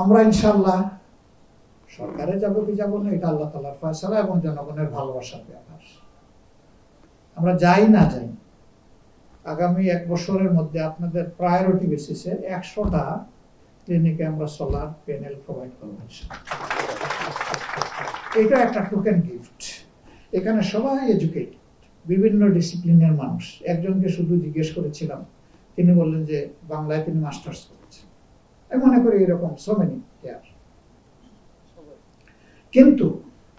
আমরা ইনশাআল্লাহ সরকারে যাব কি যাব না এটা আল্লাহ তাআলার ফয়সালা এবং জনগণের ভালোবাসার ব্যাপার। আমরা যাই না যাই, আগামী 1 বছরের মধ্যে আপনাদের প্রায়োরিটি বেসিসে 100টা ক্লিনিকে আমরা সোলার প্যানেল প্রোভাইড করব। এটা একটা টোকেন গিফট। এখানে সবাই এডুকেটেড, বিভিন্ন ডিসিপ্লিনের মানুষ। একজনকে শুধু জিজ্ঞেস করেছিলাম, তিনি বললেন যে বাংলায় তিনি মাস্টার্স করেছেন। আমি মনে করি এরকম সো মেনি কেয়ার। কিন্তু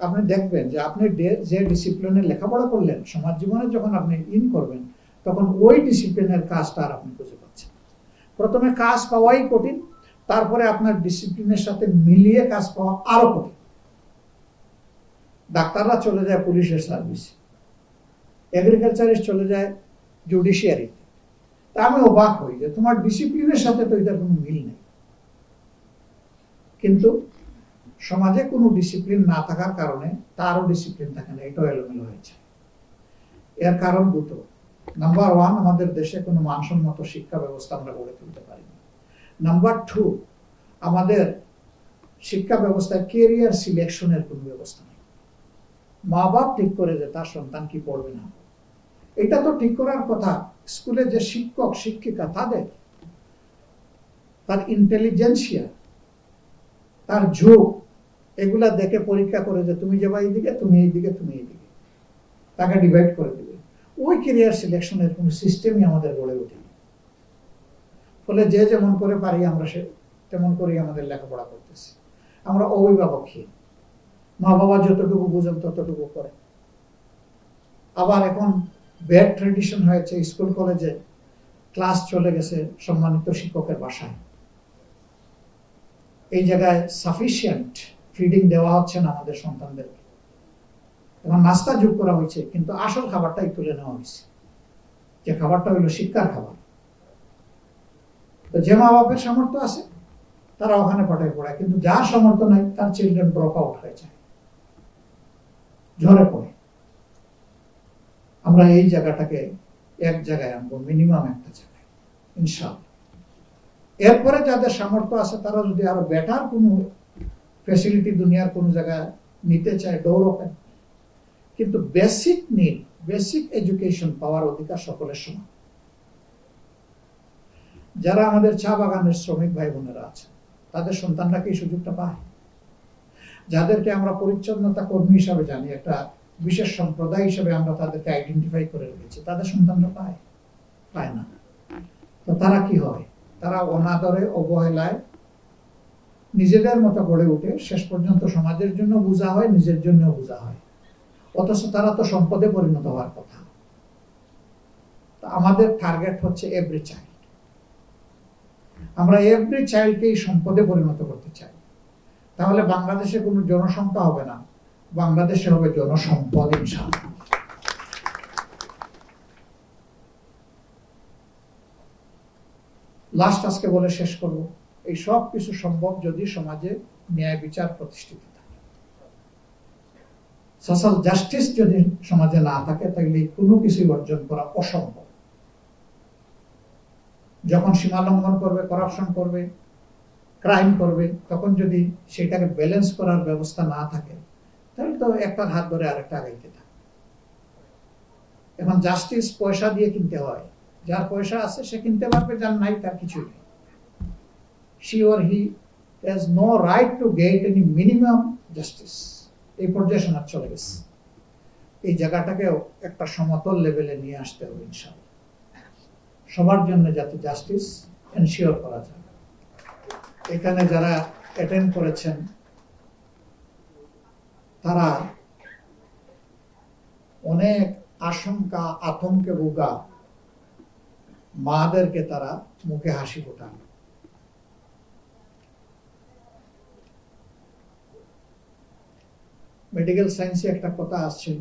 আপনি দেখবেন যে আপনি যে ডিসিপ্লিনে লেখাপড়া করলেন, সমাজ জীবনে যখন আপনি ইন করবেন তখন ওই ডিসিপ্লিনের কাজটা আর আপনি খুঁজে পাচ্ছেন। প্রথমে কাজ পাওয়াই কঠিন, তারপরে আপনার ডিসিপ্লিনের সাথে মিলিয়ে কাজ পাওয়া আরো কঠিন। ডাক্তাররা চলে যায় পুলিশের সার্ভিসে, এগ্রিকালচারিস্ট চলে যায় জুডিশিয়ারিতে। তা আমি অবাক হই যে তোমার ডিসিপ্লিনের সাথে তো এটার কোনো মিল নেই। কিন্তু সমাজে কোনো ডিসিপ্লিন না থাকার কারণে তারও ডিসিপ্লিন থাকে না, এটাও এলোমেলো হয়েছে। এর কারণ দুটো। নাম্বার 1, আমাদের দেশে কোনো মানসম্মত শিক্ষা ব্যবস্থা আমরা গড়ে তুলতে পারিনি। নাম্বার 2, আমাদের শিক্ষা ব্যবস্থায় ক্যারিয়ার সিলেকশনের কোনো ব্যবস্থা নেই। মা বাপ ঠিক করে যে তার সন্তান কি পড়বে না, এটা তো ঠিক করার কথা স্কুলে যে শিক্ষক শিক্ষিকা তাদের, তার ইন্টেলিজেন্সিয়া, তার ঝোঁক, এগুলা দেখে পরীক্ষা করে যে তুমি যাবা এইদিকে, তুমি এইদিকে, তুমি এইদিকে, তাকে ডিভাইড করে দেবে। ওই ক্যারিয়ার সিলেকশনের কোনো সিস্টেমই আমাদের গড়ে ওঠেনি। ফলে যে যেমন করে পারি আমরা সে তেমন করেই আমাদের লেখাপড়া করতেছি। আমরা অভিভাবকহীন, মা বাবা যতটুকু বুঝেন ততটুকু করে। আবার এখন ব্যাড ট্রেডিশন হয়েছে, স্কুল কলেজে ক্লাস চলে গেছে সম্মানিত শিক্ষকের বাসায়। এই জায়গায় সাফিসিয়েন্ট ফিডিং দেওয়া হচ্ছে না আমাদের সন্তানদেরকে। এবং নাস্তা যোগ করা হয়েছে, কিন্তু আসল খাবারটাই তুলে নেওয়া হয়েছে, যে খাবারটা হলো শিক্ষার খাবার। তো যে মা বাপের সামর্থ্য আছে তারা ওখানে পাঠায় পড়ায়, কিন্তু যার সামর্থ্য নাই তার চিলড্রেন ড্রপ আউট হয়ে যায়, ঝরে পড়ে। আমরা এই জায়গাটাকে এক জায়গায় আনবো, মিনিমাম একটা জায়গায় ইনশাআল্লাহ। এরপরে যাদের সামর্থ্য আছে তারা যদি আরো বেটার কোনো ফ্যাসিলিটি দুনিয়ার কোনো জায়গায় নিতে চায়, ডোর ওপেন। কিন্তু বেসিক নিড, বেসিক এডুকেশন পাওয়ার অধিকার সকলের সমান। যারা আমাদের চা বাগানের শ্রমিক ভাই বোনেরা আছে তাদের সন্তানরা কি সুযোগটা পায়? যাদেরকে আমরা পরিচ্ছন্নতা কর্মী হিসাবে জানি, একটা বিশেষ সম্প্রদায় হিসেবে আমরা তাদেরকে আইডেন্টিফাই করে রেখেছি, তাদের সন্তানরা পায়? পায় না। তো তারা কি হয়? তারা অনাদরে, অবহেলায় নিজেদের মতো গড়ে উঠে, শেষ পর্যন্ত সমাজের জন্য বোঝা হয়, নিজের জন্য বোঝা হয়। অথচ তারা তো সম্পদে পরিণত হওয়ার কথা। আমাদের টার্গেট হচ্ছে এভরি চাইল্ড। আমরা এভরি চাইল্ডকেই সম্পদে পরিণত করতে চাই। তাহলে বাংলাদেশে কোনো জনসংখ্যা হবে না, বাংলাদেশে হবে জনসম্পদ ইনশাআল্লাহ। লাস্ট আজকে বলে শেষ করব, এই সব কিছু সম্ভব যদি সমাজে ন্যায় বিচার প্রতিষ্ঠিত থাকে। সোশ্যাল জাস্টিস যদি সমাজে না থাকে তাহলে কোনো কিছু অর্জন করা অসম্ভব। যখন সীমা লঙ্ঘন করবে, করাপশন করবে, ক্রাইম করবে, তখন যদি সেটাকে ব্যালেন্স করার ব্যবস্থা না থাকে তাহলে তো একটার হাত ধরে আরেকটা আগাইতে থাকে। এখন জাস্টিস পয়সা দিয়ে কিনতে হয়। যার পয়সা আছে সে কিনতে পারবে, যার নাই তার কিছুই নেই। she or he has no right to get any minimum justice। এই পর্যায়ে সমাজ চলে গেছে। এই জায়গাটাকেও একটা সমতল লেভেলে নিয়ে আসতে হবে ইনশাআল্লাহ, সবার জন্য যাতে জাস্টিস এনশিওর করা যায়। এখানে যারা অ্যাটেন্ড করেছেন তারা অনেক আশঙ্কা, আতঙ্কে ভোগা মাদেরকে তারা মুখে হাসি ফোটান। মেডিকেল সায়েন্সে একটা কথা আসছে,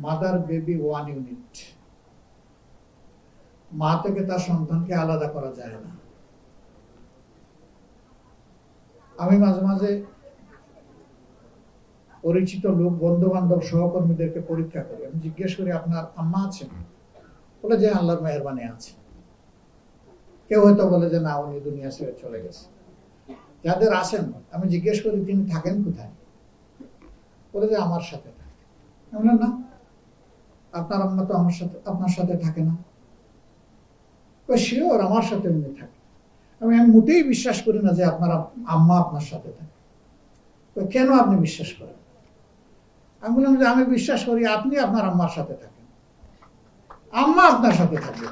মাদার বেবি ওয়ান ইউনিট। মা থেকে তার সন্তানকে আলাদা করা যায় না। আমি মাঝে মাঝে পরিচিত লোক, বন্ধু বান্ধব, সহকর্মীদেরকে পরীক্ষা করি। আমি জিজ্ঞেস করি আপনার আম্মা আছেন? বলে যে আল্লাহর মেহেরবানি আছে। কেউ হয়তো বলে যে না, উনি দুনিয়া ছেড়ে চলে গেছে। যাদের আছেন, আমি জিজ্ঞেস করি তিনি থাকেন কোথায়, বলে যে আমার সাথে থাকে। আমি বললাম না, আপনার আম্মা তো আমার সাথে, আপনার সাথে থাকে না। শিওর আমার সাথে উনি থাকে। আমি মোটেই বিশ্বাস করি না যে আপনার আম্মা আপনার সাথে থাকে। কেন আপনি বিশ্বাস করেন? আমি বললাম যে আমি বিশ্বাস করি আপনি আপনার আম্মার সাথে থাকেন, আম্মা আপনার সাথে থাকবে।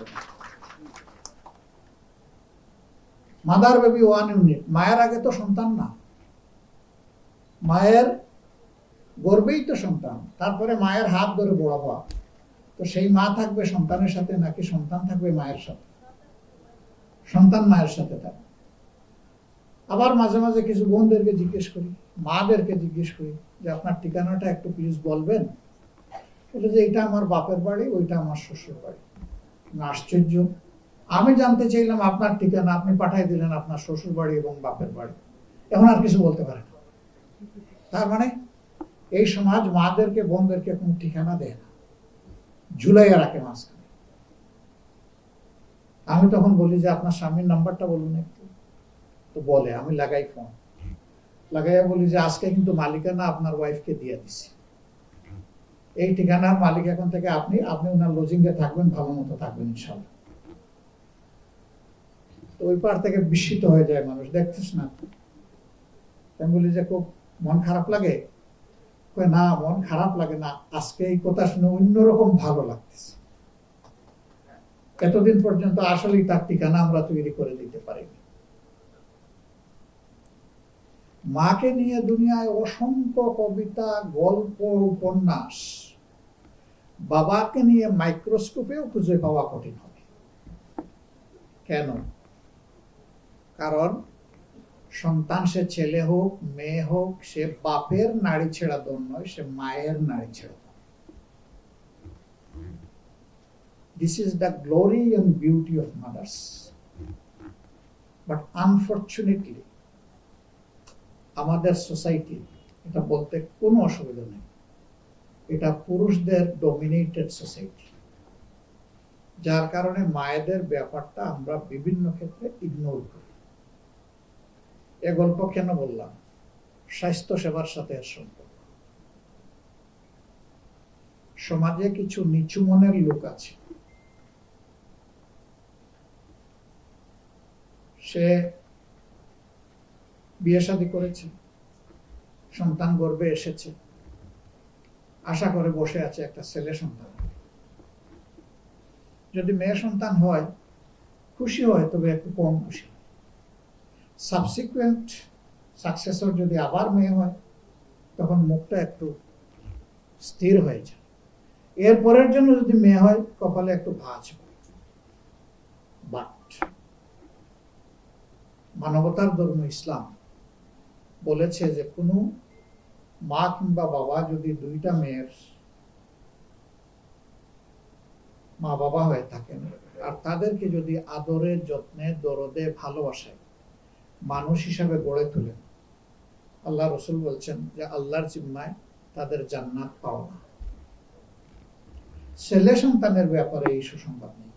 মাদার বেবি ওয়ান ইউনিট, মায়ের আগে তো সন্তান না, মায়ের গর্বেই তো সন্তান, তারপরে মায়ের হাত ধরে বড় হওয়া। তো সেই মা থাকবে সন্তানের সাথে নাকি সন্তান থাকবে মায়ের সাথে? সন্তান মায়ের সাথে থাকবে। আবার মাঝে মাঝে কিছু বোনদেরকে জিজ্ঞেস করি, মাদেরকে জিজ্ঞেস করি যে আপনার ঠিকানাটা একটু প্লিজ বলবেন। বলে যে এটা আমার বাপের বাড়ি, ওইটা আমার শ্বশুর বাড়ি। আশ্চর্য, আমি জানতে চাইলাম আপনার ঠিকানা, আপনি পাঠাই দিলেন আপনার শ্বশুর বাড়ি এবং বাপের বাড়ি, এখন আর কিছু বলতে পারেন। তার মানে এই সমাজ মাদেরকে বোনদেরকে কোনো ঠিকানা দেয় না, ঝুলাইয়া রাখে মাঝখানে। আমি তখন বলি যে আপনার স্বামীর নাম্বারটা বলুন একটু। তো বলে, আমি লাগাই ফোন, লাগাইয়া বলি যে আজকে কিন্তু মালিকানা আপনার ওয়াইফকে দিয়ে দিছি, এই ঠিকানার মালিক এখন থেকে আপনি, আপনি ওনার লজিং এ থাকবেন, ভালো মতো থাকবেন ইনশাল্লাহ। তো ওই পার থেকে বিস্মিত হয়ে যায় মানুষ, দেখছিস না। আমি বলি যে খুব মন খারাপ লাগে? না, মন খারাপ লাগে না, আজকে এই কথা শুনে অন্যরকম ভালো লাগতেছে। এতদিন পর্যন্ত আসলেই তার ঠিকানা আমরা তৈরি করে দিতে পারিনি। মাকে নিয়ে দুনিয়ায় অসংখ্য কবিতা, গল্প, উপন্যাস, বাবাকে নিয়ে মাইক্রোস্কোপেও খুঁজে পাওয়া কঠিন হবে। কেন? কারণ সন্তান সে ছেলে হোক মেয়ে হোক, সে বাপের নাড়ি ছেড়া দন নয়, সে মায়ের নাড়ি ছেড়া দন। This is the glory and beauty of mothers. But unfortunately, আমাদের সোসাইটি, এটা বলতে কোনো অসুবিধা নেই, এটা পুরুষদের ডমিনেটেড সোসাইটি, যার কারণে মায়েদের ব্যাপারটা আমরা বিভিন্ন ক্ষেত্রে ইগনোর করি। এ গল্প কেন বললাম? স্বাস্থ্য সেবার সাথে এর সম্পর্ক। সমাজে কিছু নিচু মনের লোক আছে, সে বিয়ে শাদী করেছে, সন্তান গর্ভে এসেছে, আশা করে বসে আছে একটা ছেলে সন্তান। যদি মেয়ে সন্তান হয় খুশি হয়, তবে একটু কম খুশি। সাবসিকুয়েন্ট সাকসেসর যদি আবার মেয়ে হয়, তখন মুখটা একটু স্থির হয়ে যায়। এরপরের জন্য যদি মেয়ে হয়, কপালে একটু ভাঁজ হয়। বাট মানবতার ধর্ম ইসলাম বলেছে যে কোনো মা কিংবা বাবা যদি দুইটা মেয়ের মা বাবা হয়ে থাকেন, আর তাদেরকে যদি আদরে, যত্নে, দরদে, ভালোবাসায় মানুষ হিসাবে গড়ে তোলেন, আল্লাহ রসুল বলছেন যে আল্লাহর জিম্মায় তাদের জান্নাত পাওয়া না। ছেলে সন্তানের ব্যাপারে এই সুসংবাদ নেই।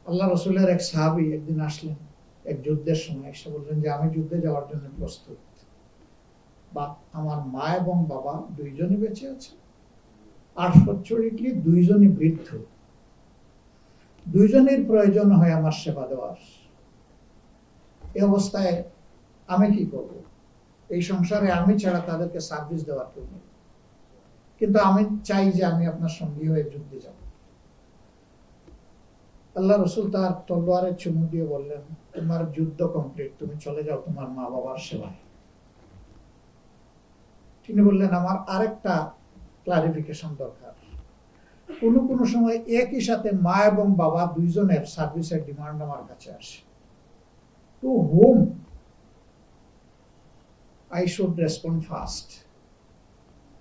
আল্লাহ রসুলের এক সাহাবী একদিন আসলেন এক যুদ্ধের সময়, এসে বললেন যে আমি যুদ্ধে যাওয়ার জন্য প্রস্তুত, বা আমার মা এবং বাবা দুইজনই বেঁচে আছে, আনফরচুনেটলি দুইজনই বৃদ্ধ, দুইজনের প্রয়োজন হয় আমার সেবা দেওয়ার। এই অবস্থায় আমি কি করব? এই সংসারে আমি ছাড়া তাদেরকে সার্ভিস দেওয়ার কেউ নেই, কিন্তু আমি চাই যে আমি আপনার সঙ্গী হয়ে যুদ্ধে যাব। আল্লাহ রসুল তার তলোয়ারে চুমু দিয়ে বললেন, তোমার যুদ্ধ কমপ্লিট, তুমি চলে যাও তোমার মা বাবার সেবায়। তিনি বললেন, আমার আরেকটা ক্লারিফিকেশন দরকার। কোনো সময় একই সাথে মা এবং বাবা দুইজনের সার্ভিসের ডিমান্ড আমার কাছে আসে। To whom I should respond fast?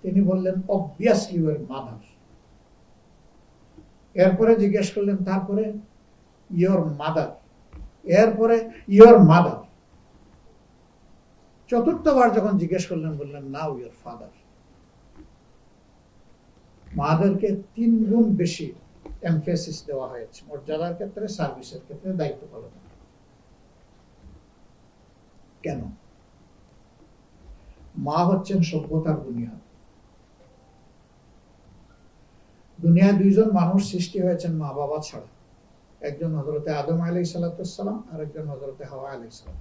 তিনি বললেন, obviously your mother. এরপরে জিজ্ঞেস করলেন, তারপরে? your mother, এরপরে your mother। চতুর্থবার যখন জিজ্ঞেস করলেন, বললেন now your father। মাদেরকে 3 গুণ বেশি এমফেসিস দেওয়া হয়েছে, মর্যাদার ক্ষেত্রে, সার্ভিসের ক্ষেত্রে, দায়িত্ব পালন। কেন? মা হচ্ছেন সভ্যতার বুনিয়াদ। দুনিয়ায় দুইজন মানুষ সৃষ্টি হয়েছেন মা বাবা ছাড়া, একজন হযরতে আদম আলাইহিস সালাম আর একজন হযরতে হাওয়া আলাইহিস সালাম।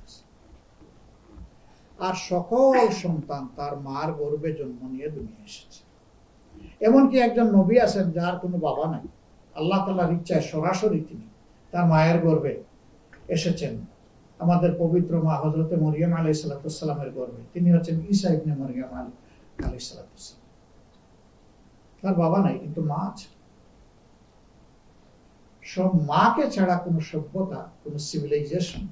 আর সকল সন্তান তার মার গর্ভে জন্ম নিয়ে দুনিয়া এসেছে। এমনকি একজন নবী আছেন যার কোনো বাবা নাই, আল্লাহ তাআলার ইচ্ছায় সরাসরি তিনি তার মায়ের গর্ভে এসেছেন, আমাদের পবিত্র মা হযরতে মরিয়ম আলাইহিস সালামের গর্ভে। তিনি হচ্ছেন ঈসা ইবনে মরিয়ম আলাইহিস সালাম। তার বাবা নাই, কিন্তু মা আছে। সব মাকে ছাড়া কোন সভ্যতা, কোন সিভিলাইজেশন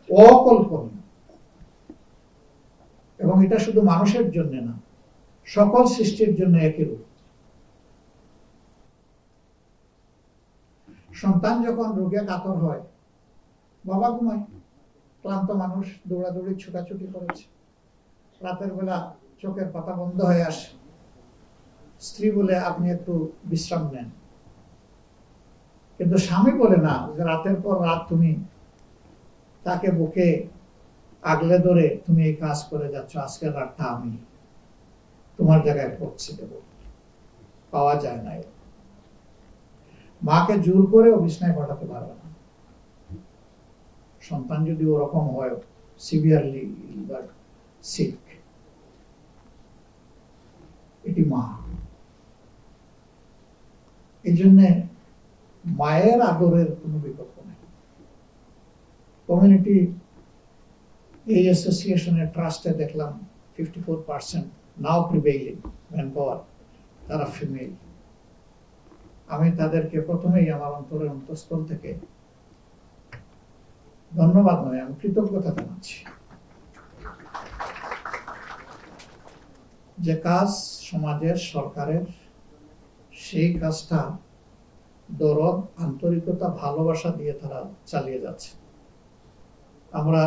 অকল্পনীয়। এবং এটা শুধু মানুষের জন্য না, সকল সৃষ্টির জন্য একই রূপ। সন্তান যখন রোগে কাতর হয়, বাবা ঘুমায়, ক্লান্ত মানুষ দৌড়াদৌড়ি ছোটাছুটি করেছে, রাতের বেলা চোখের পাতা বন্ধ হয়ে আসে, স্ত্রী বলে আপনি একটু বিশ্রাম নেন। কিন্তু স্বামী বলে না, যে রাতের পর রাত তুমি তাকে বুকে আগলে ধরে তুমি এই কাজ করে যাচ্ছ, আজকের রাতটা আমি তোমার জায়গায় পড়ছি দেব। পাওয়া যায় না। মাকে জোর করে বিছনায় পাঠাতে পারবে না। সন্তান যদি ওরকম হয়, সিভিয়ারলি সিক, এটি মা। এই জন্য মায়ের আদরের কোনো বিকল্প নেই। কমিউনিটি এই অ্যাসোসিয়েশনের ট্রাস্টে দেখলাম 54% নাও প্রিভেইলিং ম্যান পাওয়ার, তারা ফিমেল। আমি তাদেরকে প্রথমেই আমার অন্তরের অন্তঃস্থল থেকে ধন্যবাদ নয়, আমি কৃতজ্ঞতা জানাচ্ছি। যে কাজ সমাজের, সরকারের, সেই কাজটা দরদ, আন্তরিকতা, ভালোবাসা দিয়ে তারা চালিয়ে যাচ্ছে। আমরা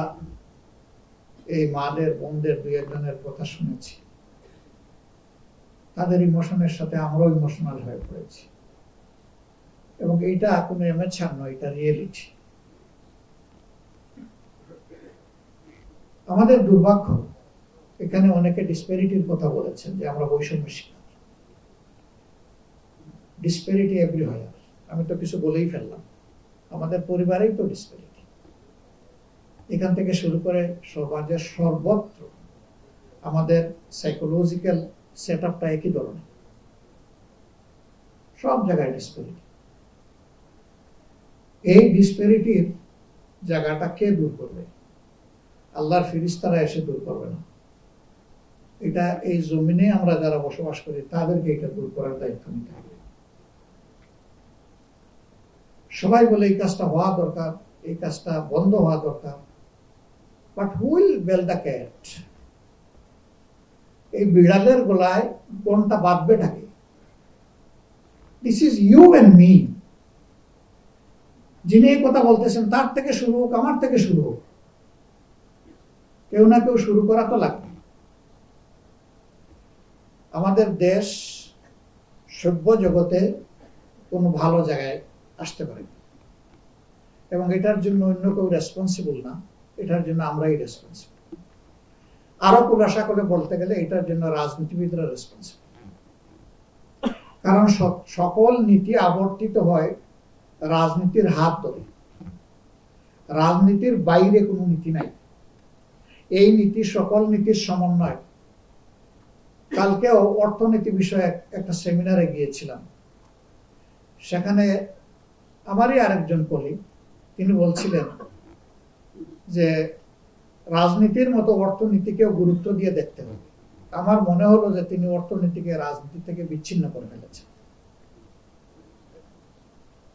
এই মাদের, বোনদের দুই একজনের কথা শুনেছি, তাদের ইমোশনের সাথে আমরাও ইমোশনাল হয়ে পড়েছি। এবং এইটা কোনো এমেচার নয়, এটা রিয়েলিটি। আমাদের দুর্ভাগ্য, এখানে অনেকে ডিসপ্যারিটির কথা বলেছেন, যে আমরা বৈষম্য শিকার। Disparity everywhere. আমি তো কিছু বলেই ফেললাম, আমাদের পরিবারেই তো ডিসপ্যারিটি। এখান থেকে শুরু করে সমাজের সর্বত্র আমাদের সাইকোলজিক্যাল সেট আপটা একই ধরনের, সব জায়গায় ডিসপ্যারিটি। এই ডিসপ্যারিটির জায়গাটা কে দূর করবে? আল্লাহর ফেরেশতারা এসে দূর করবে না। এটা এই জমিনে আমরা যারা বসবাস করি তাদেরকে এটা দূর করার দায়িত্ব নিতে হবে। সবাই বলে এই কাজটা হওয়া দরকার, এই কাজটা বন্ধ হওয়া দরকার, but who will bell the cat? এই বিড়ালের গলায় কোনটা বাঁধবে ঢাকে? This is you and me. যিনি এই কথা বলতেছেন তার থেকে শুরু হোক, আমার থেকে শুরু হোক, কেউ না কেউ শুরু করা তো লাগবে। আমাদের দেশ সভ্য জগতে কোনো ভালো জায়গায় আসতে পারে, এবং এটার জন্য অন্য কেউ রেসপন্সিবল না, এটার জন্য আমরাই রেসপন্সিবল। আরো খোলাসা করে বলতে গেলে এটার জন্য রাজনীতিবিদরা রেসপন্সিবল। কারণ সকল নীতি আবর্তিত হয় রাজনীতির হাত ধরে। রাজনীতির বাইরে কোনো নীতি নাই। এই নীতি সকল নীতির সমন্বয়। কালকেও অর্থনীতি বিষয়ে একটা সেমিনারে গিয়েছিলাম, সেখানে আমারই আরেকজন কলিগ তিনি বলছিলেন যে রাজনীতির মতো অর্থনীতিকেও গুরুত্ব দিয়ে দেখতে হবে। আমার মনে হলো যে তিনি অর্থনীতিকে রাজনীতি থেকে বিচ্ছিন্ন করে ফেলেছেন।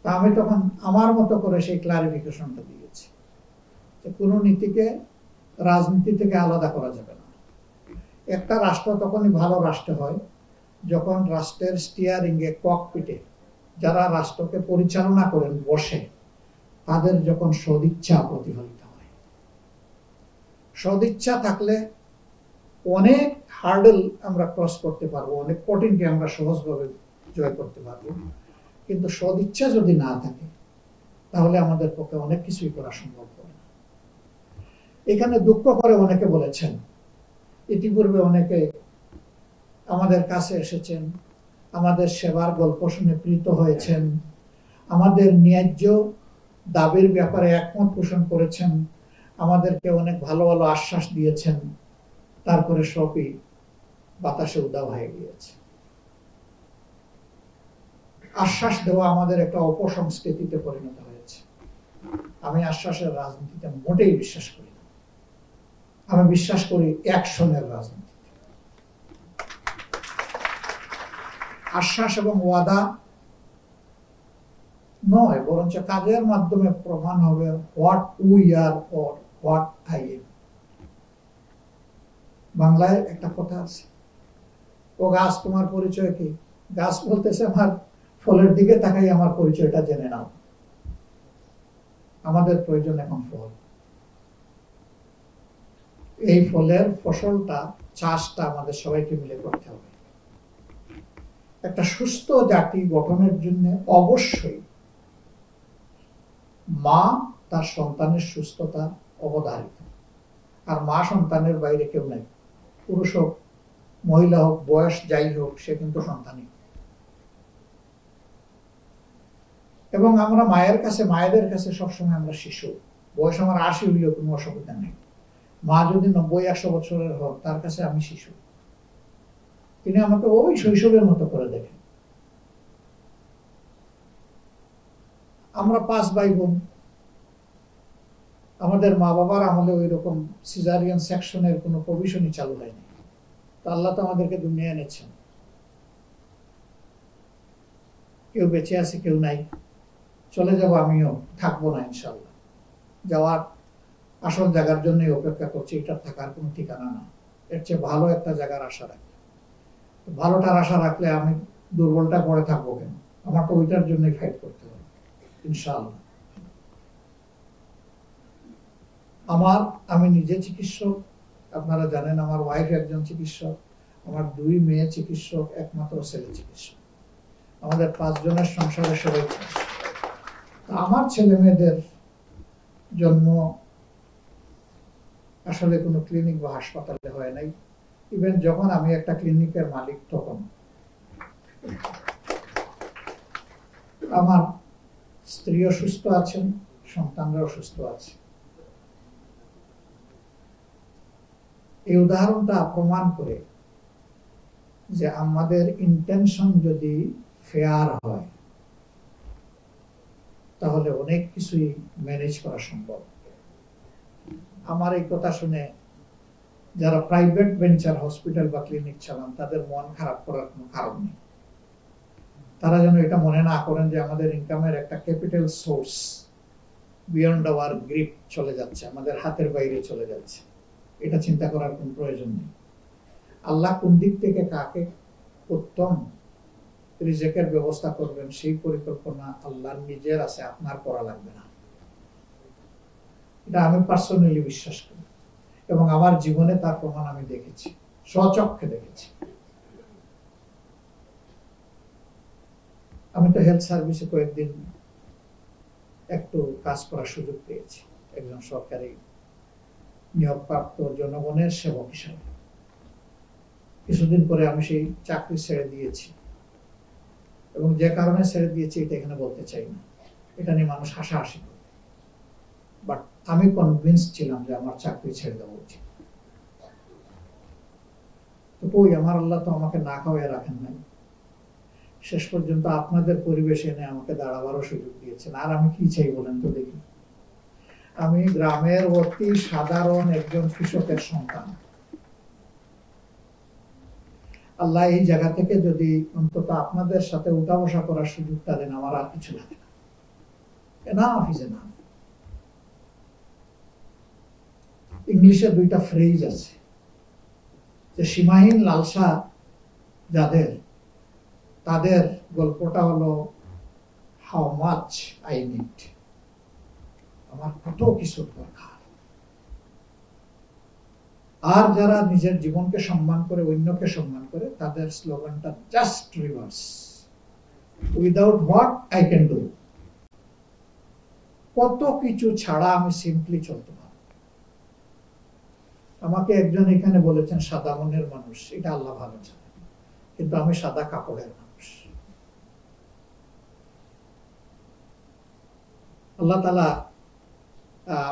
তা আমি তখন আমার মতো করে সেই ক্লারিফিকেশনটা দিয়েছি যে কোনো নীতিকে রাজনীতি থেকে আলাদা করা যাবে না। একটা রাষ্ট্র তখনই ভালো রাষ্ট্র হয় যখন রাষ্ট্রের স্টিয়ারিংয়ে, ককপিটে যারা রাষ্ট্রকে পরিচালনা করেন বসে, তাদের যখন সদিচ্ছা প্রতিফলিত হয়। সদিচ্ছা থাকলে অনেক হার্ডেল আমরা ক্রস করতে পারবো, অনেক কঠিনকে আমরা সহজভাবে জয় করতে পারবো। কিন্তু সদিচ্ছা যদি না থাকে তাহলে আমাদের পক্ষে অনেক কিছুই করা সম্ভব হবে না। এখানে দুঃখ করে অনেকে বলেছেন, ইতিপূর্বে অনেকে আমাদের কাছে এসেছেন, আমাদের সেবার গল্প শুনে প্রীত হয়েছেন, আমাদের ন্যায্য দাবির ব্যাপারে একমত পোষণ করেছেন, আমাদেরকে অনেক ভালো ভালো আশ্বাস দিয়েছেন, তারপরে সবই বাতাসে উধাও হয়ে গিয়েছে। আশ্বাস দেওয়া আমাদের একটা অপসংস্কৃতিতে পরিণত হয়েছে। আমি আশ্বাসের রাজনীতিতে মোটেই বিশ্বাস করি না। আমি বিশ্বাস করি অ্যাকশনের রাজনীতি। আশ্বাস এবং ওয়াদা নয়, বরঞ্চ কাজের মাধ্যমে প্রমাণ হবে what we are or what I am. বাংলায় একটা কথা আছে, ও গাছ তোমার পরিচয় কি? গাছ বলতেছে আমার ফলের দিকে তাকাই আমার পরিচয়টা জেনে নাও। আমাদের প্রয়োজন এখন ফল। এই ফলের ফসলটা, চাষটা আমাদের সবাইকে মিলে করতে হবে। একটা সুস্থ জাতি গঠনের জন্য অবশ্যই মা তার সন্তানের সুস্থতা অবধারিত। আর মা সন্তানের বাইরে কেউ নেই। পুরুষ হোক, মহিলা হোক, বয়স যাই হোক, সে কিন্তু সন্তানই। এবং আমরা মায়েদের কাছে সবসময় আমরা শিশু। বয়স আমার ৮০ হইলেও কোনো অসুবিধা নেই। মা যদি ৯০-১০০ বছরের হোক, তার কাছে আমি শিশু। তিনি আমাকে ওই শৈশবের মতো করে দেখেন। আমরা ৫ ভাই বোন। আমাদের মা বাবার আমলে ওই রকম সিজারিয়ান সেকশনের কোনো প্রভিশনই চালু হয়নি। তো আল্লাহ তো আমাদেরকে দুনিয়া এনেছেন। কেউ বেঁচে আছে, কেউ নাই। চলে যাব, আমিও থাকবো না ইনশাল্লাহ। যাওয়ার আসল জায়গার জন্যই অপেক্ষা করছি। এটা থাকার কোনো ঠিকানা না। এর চেয়ে ভালো একটা জায়গার আশা রাখি। ভালোটার আশা রাখলে আমি দুর্বলটা পড়ে থাকবো কেন? আমার তো ওইটার জন্যই ফাইট করতে হবে ইনশাআল্লাহ। আমি নিজে চিকিৎসক, আপনারা জানেন। আমার ওয়াইফ একজন চিকিৎসক, আমার 2 মেয়ে চিকিৎসক, একমাত্র ছেলে চিকিৎসক। আমাদের 5 জনের সংসারে সবাই চিকিৎসক। আমার ছেলে মেয়েদের জন্ম আসলে কোনো ক্লিনিক বা হাসপাতালে হয় নাই। ইভেন যখন আমি একটা ক্লিনিকের মালিক, তখন আমার স্ত্রীও সুস্থ আছেন, সন্তানরাও সুস্থ আছে। এই উদাহরণটা প্রমাণ করে যে আমাদের ইন্টেনশন যদি ফেয়ার হয় তাহলে অনেক কিছুই ম্যানেজ করা সম্ভব। আমার এই কথা শুনে যারা প্রাইভেট ভেঞ্চার হসপিটাল বা ক্লিনিক চালান, তাদের মন খারাপ করার কোনো কারণ নেই। তারা যেন এটা মনে না করেন যে আমাদের ইনকামের একটা capital source beyond our grip চলে যাচ্ছে, আমাদের হাতের বাইরে চলে যাচ্ছে। এটা চিন্তা করার কোনো প্রয়োজন নেই। আল্লাহ কোন দিক থেকে কাকে উত্তম রিজেকের ব্যবস্থা করবেন, সেই পরিকল্পনা আল্লাহর নিজের আছে, আপনার করা লাগবে না। এটা আমি পার্সোনালি বিশ্বাস করি এবং আমার জীবনে তার প্রমাণ আমি দেখেছি, স্বচক্ষে দেখেছি। আমি তো হেলথ সার্ভিসে কয়েকদিন একটু কাজ করার সুযোগ পেয়েছি, একজন সরকারি নিয়োগপ্রাপ্ত জনগণের সেবক হিসাবে। কিছুদিন পরে আমি সেই চাকরি ছেড়ে দিয়েছি এবং যে কারণে ছেড়ে দিয়েছি এটা এখানে বলতে চাই না। এটা নিয়ে মানুষ হাসাহাসি করে, বাট আমি কনভিন্স ছিলাম যে আমার চাকরি ছেড়ে দেওয়া উচিত। তো কই, আমার আল্লাহ তো আমাকে না খাওয়াই রাখেন নাই। শেষ পর্যন্ত আপনাদের পরিবেশে এনে আমাকে দাঁড়াবারও সুযোগ দিয়েছেন। আর আমি কি চাই বলেন তো দেখি? আমি গ্রামের অতি সাধারণ একজন কৃষকের সন্তান। আল্লাহ এই জায়গা থেকে যদি অন্তত আপনাদের সাথে উঠা বসা করার সুযোগটা দেন, আমার আর কিছু লাগে না। Enough is enough. ইংলিশে 2টা ফ্রেজ আছে যে সীমাহীন লালসা যাদের, তাদের গল্পটা হলো হাউ মাচ আই নিড, আমার কত কিছু দরকার। আর যারা নিজের জীবনকে সম্মান করে, অন্যকে সম্মান করে, তাদের স্লোগানটা just reverse, without what I can do, কত কিছু ছাড়া আমি সিম্পলি চলতে পারি। আমাকে একজন এখানে বলেছেন সাদা মনের মানুষ, এটা আল্লাহ ভালো জানে, কিন্তু আমি সাদা কাপড়ের মানুষ। আল্লাহ তাআলা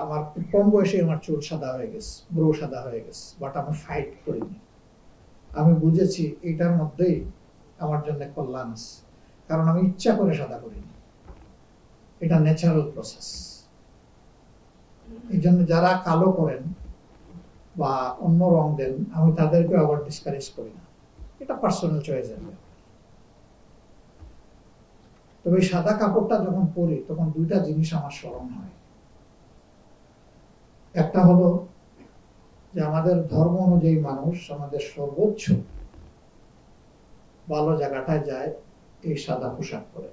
আমার কম বয়সে আমার চুল সাদা হয়ে গেছে, ব্রু সাদা হয়ে গেছে, বাট আমি ফাইট করিনি। আমি বুঝেছি এটার মধ্যেই আমার জন্য কল্যাণ আছে, কারণ আমি ইচ্ছা করে সাদা করিনি, এটা ন্যাচারাল প্রসেস। এই জন্য যারা কালো করেন বা অন্য রং দেন, আমি তাদেরকে আবার ডিসকারেজ করি না, এটা পার্সোনাল চয়েসের ব্যাপার। তবে সাদা কাপড়টা যখন পরি তখন দুইটা জিনিস আমার স্মরণ হয়। একটা হলো যে আমাদের ধর্ম অনুযায়ী মানুষ আমাদের সর্বোচ্চ ভালো জায়গাটায় যায় এই সাদা পোশাক পরে।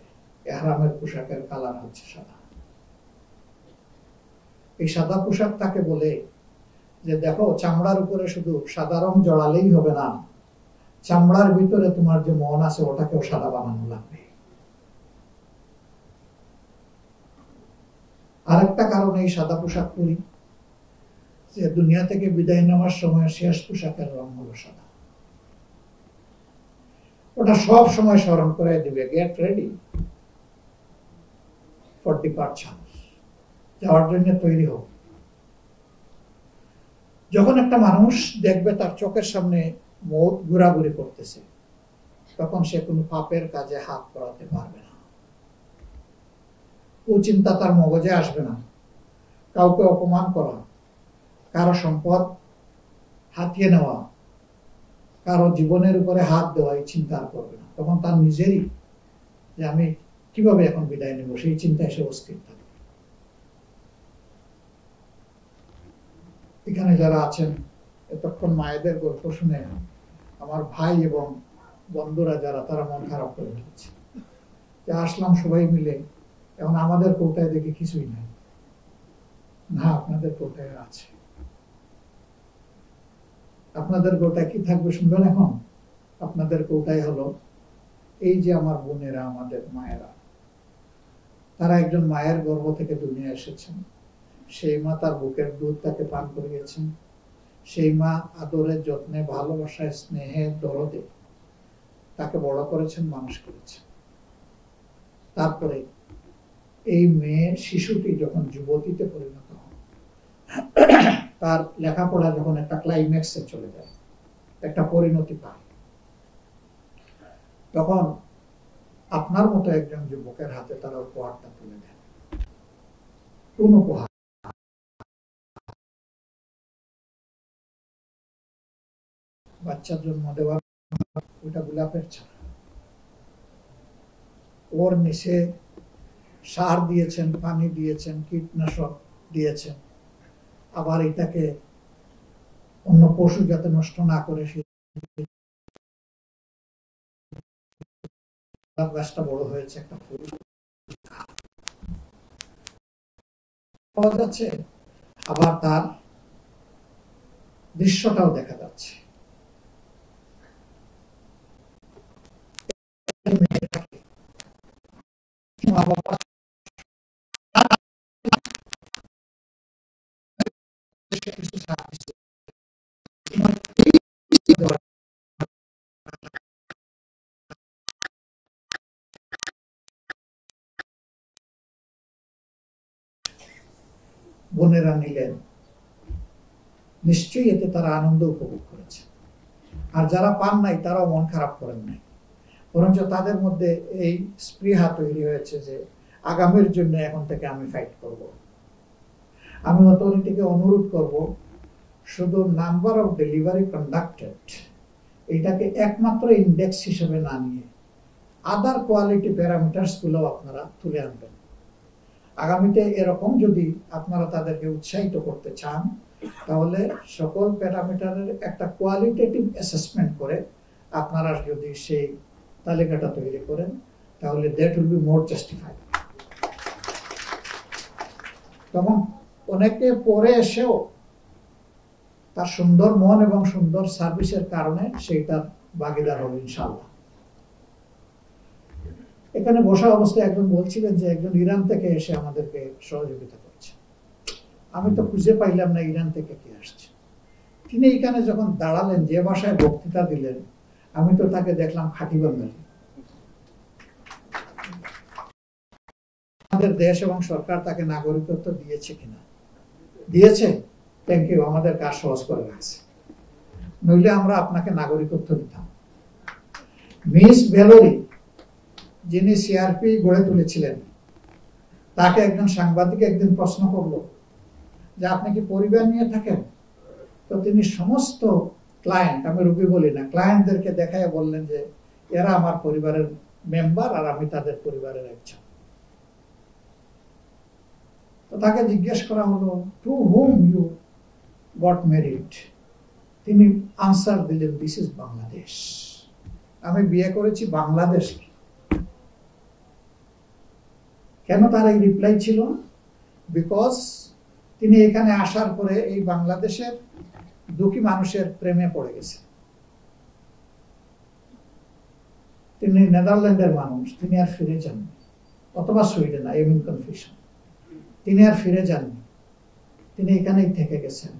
ইহরামের পোশাকের কালার হচ্ছে সাদা। এই সাদা পোশাক তাকে বলে যে দেখো, চামড়ার উপরে শুধু সাদা রং জড়ালেই হবে না, চামড়ার ভিতরে তোমার যে মন আছে ওটাকেও সাদা বানানো লাগবে। আরেকটা কারণে এই সাদা পোশাক পরি যে দুনিয়া থেকে বিদায় নেওয়ার সময় শেষ পোশাকের রং হলো সাদা। ওটা সব সময় স্মরণ করে দিবে, গেট রেডি ফর ডিপার্চার, যাওয়ার জন্য তৈরি হোক। যখন একটা মানুষ দেখবে তার চোখের সামনে মৌত ঘোরাঘুরি করতেছে, তখন সে কোনো পাপের কাজে হাত পড়াতে পারবে না। ও চিন্তা তার মগজে আসবে না। কাউকে অপমান করা, কারো সম্পদ হাতিয়ে নেওয়া, কারো জীবনের উপরে হাত দেওয়া, এই চিন্তা আর করবে না। তখন তার নিজেরই যে আমি কিভাবে এখন বিদায় নেব, সেই চিন্তায় সে অস্থির থাকে। এখানে যারা আছেন এতক্ষণ মায়েদের গল্প শুনে আমার ভাই এবং বন্ধুরা যারা, তারা মন খারাপ করে দিচ্ছে যে আসলাম সবাই মিলে, এখন আমাদের কৌটায় দেখে কিছুই নাই। না, আপনাদের কৌটায় আছে। আপনাদের কৌটায় কি থাকবে শুনবেন এখন? আপনাদের কৌটায় হলো এই যে আমার বোনেরা, আমাদের মায়েরা, তারা একজন মায়ের গর্ভ থেকে দুনিয়া এসেছেন। সেই মা তার বুকের দুধ তাকে পান করিয়েছেন। সেই মা আদরে, যত্নে, ভালোবাসায়, স্নেহে, দরদে তাকে বড় করেছেন, মানুষ করেছেন। তারপরে এই মেয়ে শিশুটি যখন যুবতীতে পরিণত হয়, তার লেখাপড়া যখন একটা ক্লাইম্যাক্সে চলে যায়, একটা পরিণতি পায়, তখন আপনার মতো একজন যুবকের হাতে তারা উপহারটা তুলে দেন। কোন উপহার? বাচ্চার জন্ম দেওয়ার ওইটা গোলাপের ছাড়া, ওর নিচে সার দিয়েছেন, পানি দিয়েছেন, কীটনাশক দিয়েছেন, আবার এটাকে অন্য পশু যাতে নষ্ট না করে সেই গাছটা বড় হয়েছে, একটা ফুল পাওয়া যাচ্ছে, আবার তার দৃশ্যটাও দেখা যাচ্ছে। বোনেরা নিলেন, নিশ্চয়ই এতে তারা আনন্দ উপভোগ করেছে। আর যারা পান নাই তারাও মন খারাপ করেন নাই, বরঞ্চ তাদের মধ্যে এই স্পৃহা তৈরি হয়েছে যে আগামীর জন্য এখন থেকে আমি ফাইট করব। আমি অথরিটিকে অনুরোধ করব, শুধু নাম্বার অফ ডেলিভারি কন্ডাক্টেড এটাকে একমাত্র ইন্ডেক্স হিসেবে না নিয়ে আদার কোয়ালিটি প্যারামিটারস গুলো আপনারা তুলে আনবেন। আগামীতে এরকম যদি আপনারা তাদেরকে উৎসাহিত করতে চান, তাহলে সকল প্যারামিটারের একটা কোয়ালিটেটিভ অ্যাসেসমেন্ট করে আপনারা যদি সেই তালিকাটা তৈরি করেন, তাহলে that will be more justified. তখন অনেকে পরে এসেও তার সুন্দর মন এবং সুন্দর সার্ভিসের কারণে সেইটার ভাগিদার হবে ইনশাআল্লাহ। এখানে বসা অবস্থায় একজন বলছিলেন যে একজন ইরান থেকে এসে আমাদেরকে সহযোগিতা করছে। আমি তো খুঁজে পাইলাম না ইরান থেকে কে আসছে। তিনি এখানে যখন দাঁড়ালেন, যে ভাষায় বক্তৃতা দিলেন, আমি তো তাকে দেখলাম খাঁটি বাঙালি। আমাদের দেশ এবং সরকার তাকে নাগরিকত্ব দিয়েছে কিনা? দিয়েছে। থ্যাংক ইউ, আমাদের কাজ সহজ করে রাখছে, নইলে আমরা আপনাকে নাগরিকত্ব দিতাম। মিস ভ্যালোরি, যিনি সিআরপি গড়ে তুলেছিলেন, তাকে একজন সাংবাদিক একদিন প্রশ্ন করলো যে আপনি কি পরিবার নিয়ে থাকেন? তো তিনি সমস্ত ক্লায়েন্ট, আমি রোগী বলি না, ক্লায়েন্টদেরকে দেখায় বললেন যে এরা আমার পরিবারের মেম্বার আর আমি তাদের পরিবারের একজন। তো তাকে জিজ্ঞেস করা হলো, to whom you got married? তিনি আনসার দিলেন, দিস ইজ বাংলাদেশ, আমি বিয়ে করেছি বাংলাদেশ। কেন তার এই রিপ্লাই ছিল? বিকজ তিনি এখানে আসার পরে এই বাংলাদেশের দুঃখী মানুষের প্রেমে পড়ে গেছে। তিনি নেদারল্যান্ডের মানুষ, তিনি আর ফিরে যাননি, অথবা Sweden, I am in confusion. তিনি আর ফিরে যাননি, তিনি এখানেই থেকে গেছেন।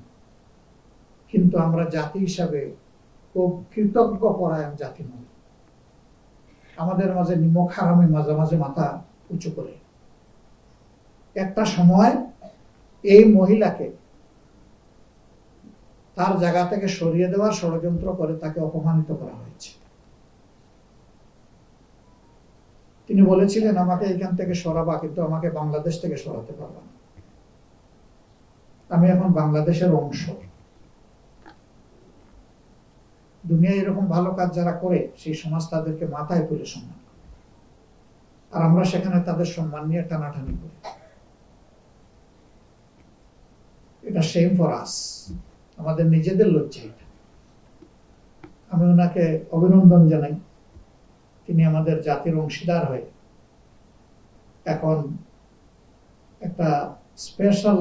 কিন্তু আমরা জাতি হিসাবে খুব কৃতজ্ঞ পরায়ণ জাতি নয়। আমাদের মাঝে নিমক হারামি মাঝে মাঝে মাথা উঁচু করে। একটা সময় এই মহিলাকে তার জায়গা থেকে সরিয়ে দেওয়ার ষড়যন্ত্র করে তাকে অপমানিত করা হয়েছে। তিনি বলেছিলেন আমাকে এখান থেকে সরাবা, কিন্তু আমাকে বাংলাদেশ থেকে সরাতে পারবা না। আমি এখন বাংলাদেশের অংশ। দুনিয়ায় এরকম ভালো কাজ যারা করে, সেই সমাজ তাদেরকে মাথায় তুলে সম্মান করে, আর আমরা সেখানে তাদের সম্মান নিয়ে টানাটানি করি। এটা shame for us, আমাদের নিজেদের লজ্জা এটা। আমি ওনাকে অভিনন্দন জানাই, তিনি আমাদের জাতির অংশীদার হয়ে এখন একটা স্পেশাল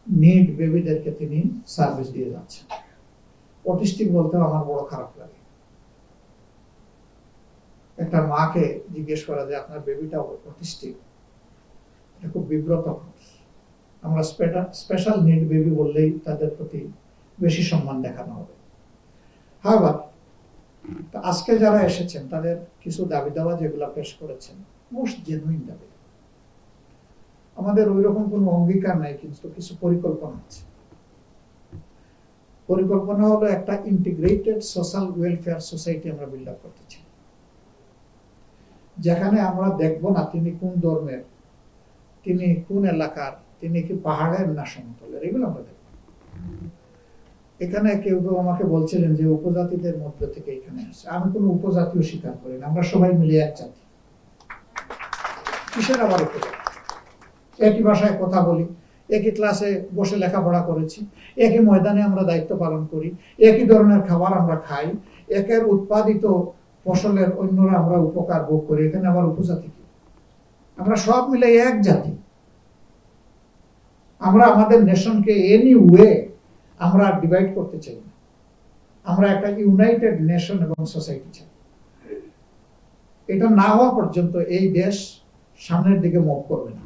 নিড বেবিদেরকে তিনি সার্ভিস দিয়ে যাচ্ছেন। অটিস্টিক বলতে আমার বড় খারাপ লাগে। একটা মাকে জিজ্ঞেস করা যে আপনার বেবিটা অটিস্টিক, এটা খুব বিব্রতকর। আমরা স্পেশাল নিড বেবি বললেই তাদের প্রতি বেশি সম্মান দেখানো হবে। হাওয়ার আজকে যারা এসেছেন তাদের কিছু দাবি দাওয়া যেগুলো পেশ করেছেন, মোস্ট জেনুইন দাবি। আমাদের ওই রকম কোনো অঙ্গীকার নাই, কিন্তু কিছু পরিকল্পনা আছে। পরিকল্পনা হলো একটা ইন্টিগ্রেটেড সোশ্যাল ওয়েলফেয়ার সোসাইটি আমরা বিল্ড আপ করতে চাই, যেখানে আমরা দেখব না তিনি কোন ধর্মের, তিনি কোন এলাকার, তিনি কি পাহাড়ের না সমতলের, এগুলো আমরা দেখব। এখানে কেউ কেউ আমাকে বলছিলেন যে উপজাতিদের মধ্যে থেকে এখানে আসে। আমি কোনো উপজাতিও স্বীকার করি না, আমরা সবাই মিলে এক জাতি। কিসের আবার উপজাতি? একই ভাষায় কথা বলি, একই ক্লাসে বসে লেখাপড়া করেছি, একই ময়দানে আমরা দায়িত্ব পালন করি, একই ধরনের খাবার আমরা খাই, একের উৎপাদিত ফসলের অন্যরা আমরা উপকার ভোগ করি। এখানে আবার উপজাতি কি? আমরা সব মিলে এক জাতি। আমরা আমাদের নেশনকে এনি ওয়ে আমরা ডিভাইড করতে চাই না। আমরা একটা ইউনাইটেড নেশন এবং সোসাইটি চাই। এটা না হওয়া পর্যন্ত এই দেশ সামনের দিকে মুভ করবে না।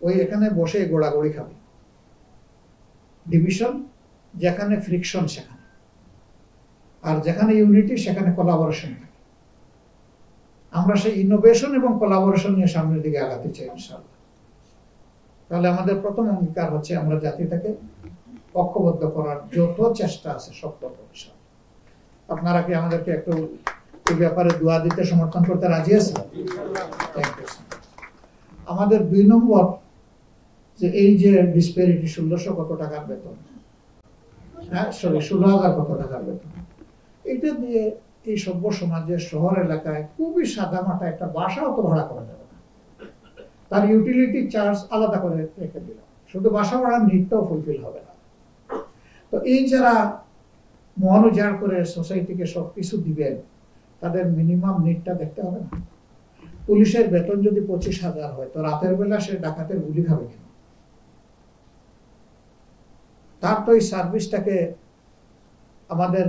ওই এখানে বসে গোড়াগড়ি খাবে। ডিভিশন যেখানে, ফ্রিকশন সেখানে, আর যেখানে ইউনিটি সেখানে কোলাবোরেশন থাকে। আমরা সেই ইনোভেশন এবং কোলাবোরেশন নিয়ে সামনের দিকে আগাতে চাই ইনশাআল্লাহ। তাহলে আমাদের প্রথম অঙ্গীকার হচ্ছে আমরা জাতিটাকে ঐক্যবদ্ধ করার যত চেষ্টা আছে সব করব ইনশাআল্লাহ। আপনারা কি আমাদেরকে একটু এই ব্যাপারে দোয়া দিতে সমর্থন করতে রাজি আছেন? আমাদের 2 নম্বর যে এই যে ডিসপ্যারিটি 1600 কত টাকার বেতন, হ্যাঁ সরি 16,000 কত টাকার বেতন, এটা দিয়ে এই সভ্য সমাজের শহর এলাকায় খুবই সাদামাটা একটা বাসাও তো ভাড়া করা যাবে না। তার ইউটিলিটি চার্জ আলাদা করে রেখে দিলাম, শুধু বাসা ভাড়ার নিডটাও ফুলফিল হবে না। তো এই যারা মনোজাড় করে সোসাইটিকে সবকিছু দিবেন, তাদের মিনিমাম নিডটা দেখতে হবে না? পুলিশের বেতন যদি 25,000 হয়, তো রাতের বেলা সে ডাকাতের গুলি খাবে কেন? তার তো এই সার্ভিসটাকে আমাদের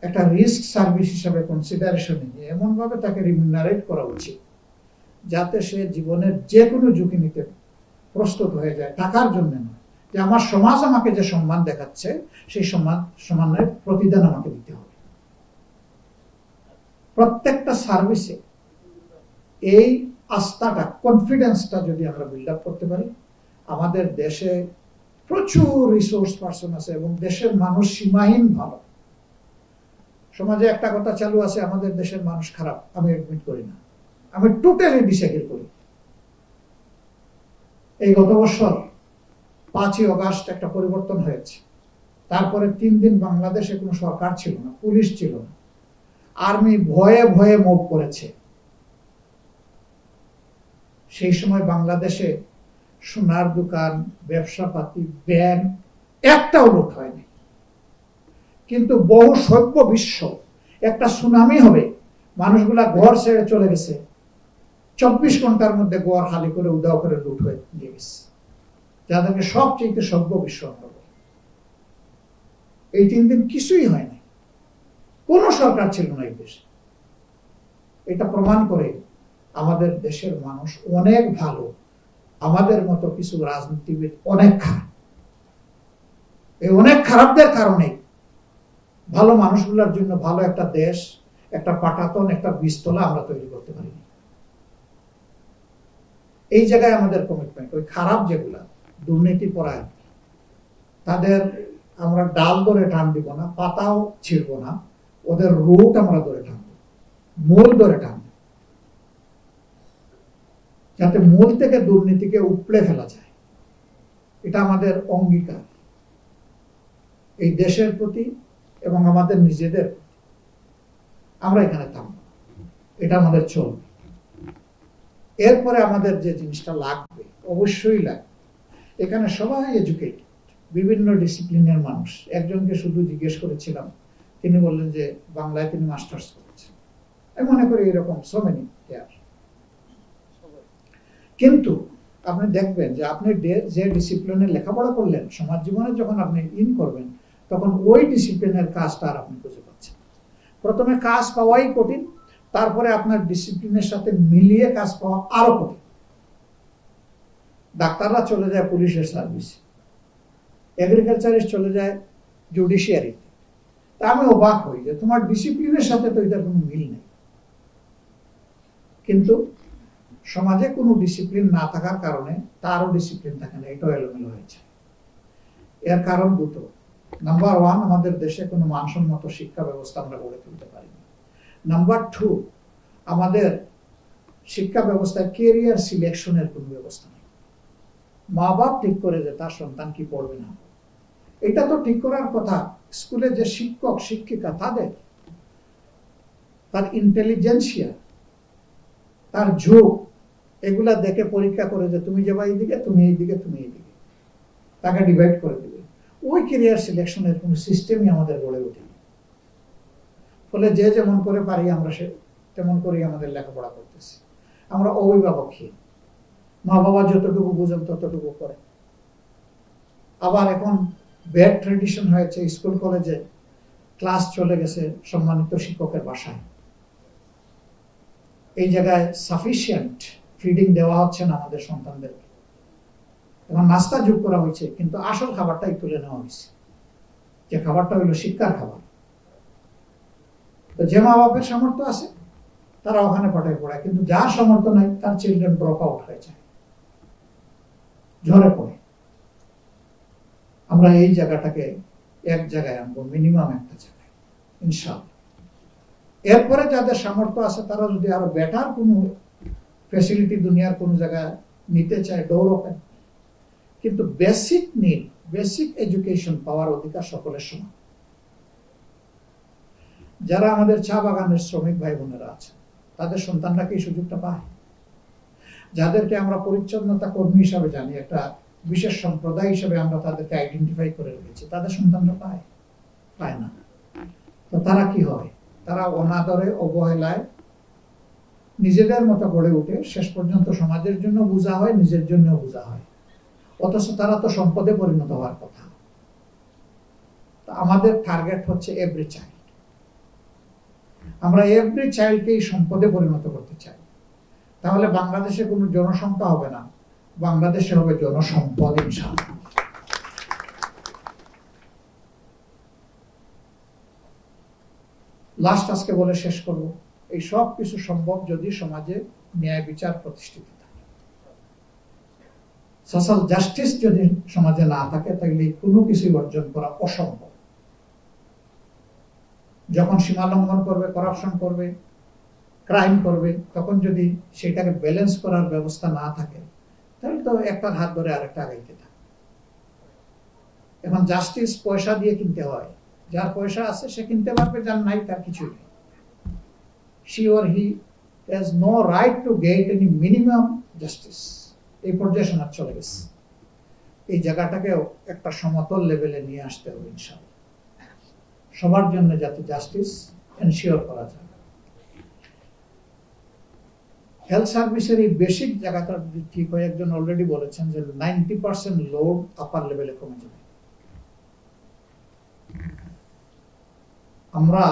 একটা রিস্ক সার্ভিস হিসাবে কনসিডারেশনে নিয়ে এমনভাবে তাকে রিমিউনারেট করা উচিত যাতে সে জীবনের যে কোনো ঝুঁকি নিতে প্রস্তুত হয়ে যায়, টাকার জন্য নয়, যে আমার সমাজ আমাকে যে সম্মান দেখাচ্ছে সেই সম্মানের প্রতিদান আমাকে দিতে হবে। প্রত্যেকটা সার্ভিসে এই আস্থাটা, কনফিডেন্সটা যদি আমরা বিল্ড আপ করতে পারি, আমাদের দেশে প্রচুর রিসোর্স পার্সন আছে এবং দেশের মানুষ সীমাহীন ভালো। সমাজে একটা কথা চালু আছে, আমাদের দেশের মানুষ খারাপ। আমি এডমিট করি না, আমি টোটালি ডিসএগ্রি করি। এই গত বছর 5ই অগাস্ট একটা পরিবর্তন হয়েছে। তারপরে 3 দিন বাংলাদেশে কোনো সরকার ছিল না, পুলিশ ছিল না, আর্মি ভয়ে ভয়ে মুভ করেছে। সেই সময় বাংলাদেশে সোনার দোকান, ব্যবসাপাতি, ব্যাংক একটাও লুট হয়নি। কিন্তু বহু সভ্য বিশ্ব একটা সুনামি হবে, মানুষগুলা ঘর ছেড়ে চলে গেছে, 24 ঘন্টার মধ্যে ঘর খালি করে উধাও করে লুট হয়ে নিয়ে গেছে, যাদেরকে সবচেয়ে সভ্য বিশ্ব আমরা বলি। এই 3 দিন কিছুই হয় না, কোন সরকার ছিল না এই দেশে। এটা প্রমাণ করে আমাদের দেশের মানুষ অনেক ভালো, আমাদের মতো কিছু রাজনীতিবিদ অনেক খারাপ। এই অনেক খারাপদের কারণে ভালো মানুষগুলোর জন্য ভালো একটা দেশ, একটা পাটাতন, একটা বীজতলা আমরা তৈরি করতে পারিনি। এই জায়গায় আমাদের কমিটমেন্ট। ওই খারাপ যেগুলা দুর্নীতি পরায়ণ, তাদের আমরা ডাল ধরে টান দিব না, পাতাও ছিড়ব না, ওদের রুট আমরা ধরে টানব, মূল ধরে টানব, যাতে মূল থেকে দুর্নীতিকে উপড়ে ফেলা যায়। এটা আমাদের অঙ্গীকার এই দেশের প্রতি এবং আমাদের নিজেদের প্রতি। আমরা এখানে থামব, এটা আমাদের চলবে। এরপরে আমাদের যে জিনিসটা লাগবে, অবশ্যই লাগবে, এখানে সবাই এডুকেটেড, বিভিন্ন ডিসিপ্লিনের মানুষ। একজনকে শুধু জিজ্ঞেস করেছিলাম, তিনি বললেন যে বাংলায় তিনি মাস্টার্স করেছেন। আমি মনে করি এরকম সো মেনি দেয়ার। কিন্তু আপনি দেখবেন যে আপনি যে ডিসিপ্লিনে লেখাপড়া করলেন, সমাজ জীবনে যখন আপনি ইন করবেন, তখন ওই ডিসিপ্লিনের কাজটা আর আপনি খুঁজে পাচ্ছেন। প্রথমে কাজ পাওয়াই কঠিন, তারপরে আপনার ডিসিপ্লিনের সাথে মিলিয়ে কাজ পাওয়া আরো কঠিন। ডাক্তাররা চলে যায় পুলিশের সার্ভিসে, এগ্রিকালচারিস্ট চলে যায় জুডিশিয়ারিতে। তা আমি অবাক হই যে তোমার ডিসিপ্লিনের সাথে তো এটার কোনো মিল নেই। কিন্তু সমাজে কোনো ডিসিপ্লিন না থাকার কারণে তারও ডিসিপ্লিন থাকে না, এটাও এলোমেলো হয়েছে। এর কারণ দুটো। নাম্বার 1, আমাদের দেশে কোনো মানসম্মত শিক্ষা ব্যবস্থা আমরা গড়ে তুলতে পারিনি। নাম্বার 2, আমাদের শিক্ষা ব্যবস্থায় ক্যারিয়ার সিলেকশনের কোনো ব্যবস্থা নেই। মা বাপ ঠিক করে যে তার সন্তান কি পড়বে না, এটা তো ঠিক করার কথা স্কুলে যে শিক্ষক শিক্ষিকা, তার ইন্টেলিজেন্সিয়া, তার ঝোঁক, এগুলা দেখে পরীক্ষা করে যে তুমি যাবা এইদিকে, তুমি এইদিকে, তুমি এইদিকে, তাকে ডিভাইড করে দিবে। ওই ক্যারিয়ার সিলেকশনের কোনো সিস্টেমই আমাদের গড়ে ওঠেনি। ফলে যে যেমন করে পারি আমরা সে তেমন করেই আমাদের লেখাপড়া করতেছি। আমরা অভিভাবকহীন, মা বাবা যতটুকু বুঝেন ততটুকু করে। আবার এখন ব্যাড ট্রেডিশন হয়েছে, স্কুল কলেজে ক্লাস চলে গেছে সম্মানিত শিক্ষকের বাসায়। এই জায়গায় সাফিসিয়েন্ট ফিডিং দেওয়া হচ্ছে না আমাদের সন্তানদেরকে। এবং নাস্তা যোগ করা হয়েছে, কিন্তু আসল খাবারটাই তুলে নেওয়া হয়েছে, যে খাবারটা হলো শিক্ষার খাবার। তো যে মা বাপের সামর্থ্য আছে তারা ওখানে পাঠায় পড়ায়, কিন্তু যার সামর্থ্য নাই তার চিলড্রেন ড্রপ আউট হয়ে যায়, ঝরে পড়ে। আমরা এই জায়গাটাকে এক জায়গায় আনবো, মিনিমাম একটা জায়গায় ইনশাআল্লাহ। এরপরে যাদের সামর্থ্য আছে তারা যদি আরো বেটার কোনো ফ্যাসিলিটি দুনিয়ার কোনো জায়গায় নিতে চায়, ডোর ওপেন। কিন্তু বেসিক নিড, বেসিক এডুকেশন পাওয়ার অধিকার সকলের সমান। যারা আমাদের চা বাগানের শ্রমিক ভাই বোনেরা আছে, তাদের সন্তানরা কি সুযোগটা পায়? যাদেরকে আমরা পরিচ্ছন্নতা কর্মী হিসাবে জানি, একটা বিশেষ সম্প্রদায় হিসেবে আমরা তাদেরকে আইডেন্টিফাই করে রেখেছি, তাদের সন্তানরা পায় না। তো তারা কি হয়? তারা অনাদরে, অবহেলায় নিজেদের মতো গড়ে উঠে শেষ পর্যন্ত সমাজের জন্য বোঝা হয়, নিজের জন্য বোঝা হয়, অথচ তারা তো সম্পদে পরিণত হওয়ার কথা। আমাদের টার্গেট হচ্ছে এভরি চাইল্ড। আমরা এভরি চাইল্ডকে সম্পদে পরিণত করতে চাই, তাহলে বাংলাদেশে কোনো জনসংখ্যা হবে না, বাংলাদেশে হবে জনসম্পদ ইনশাআল্লাহ। লাস্ট আজকে বলে শেষ করব, এই সব কিছু সম্ভব যদি সমাজে ন্যায় বিচার প্রতিষ্ঠিত থাকে। সোশ্যাল জাস্টিস যদি সমাজে না থাকে তাহলে কোনো কিছু অর্জন করা অসম্ভব। যখন সীমা লঙ্ঘন করবে, করাপশন করবে, ক্রাইম করবে, তখন যদি সেটাকে ব্যালেন্স করার ব্যবস্থা না থাকে তাহলে তো একটার হাত ধরে আরেকটা আগাইতে থাকে। এখন জাস্টিস পয়সা দিয়ে কিনতে হয়, যার পয়সা আছে সে কিনতে পারবে, যার নাই তার কিছু নেই। she or he has no right to get any minimum justice। এই পর্যায়ে সমাজ চলে গেছে, এই জায়গাটাকেও একটা সমতল লেভেলে নিয়ে আসতে হবে ইনশাআল্লাহ, সবার জন্য যাতে জাস্টিস এনশিওর করা যায়। হেলথ সার্ভিসের এই বেসিক জায়গাটা ঠিক হয়, একজন অলরেডি বলেছেন যে 90% লোড আপার লেভেলে কমে যাবে। আমরা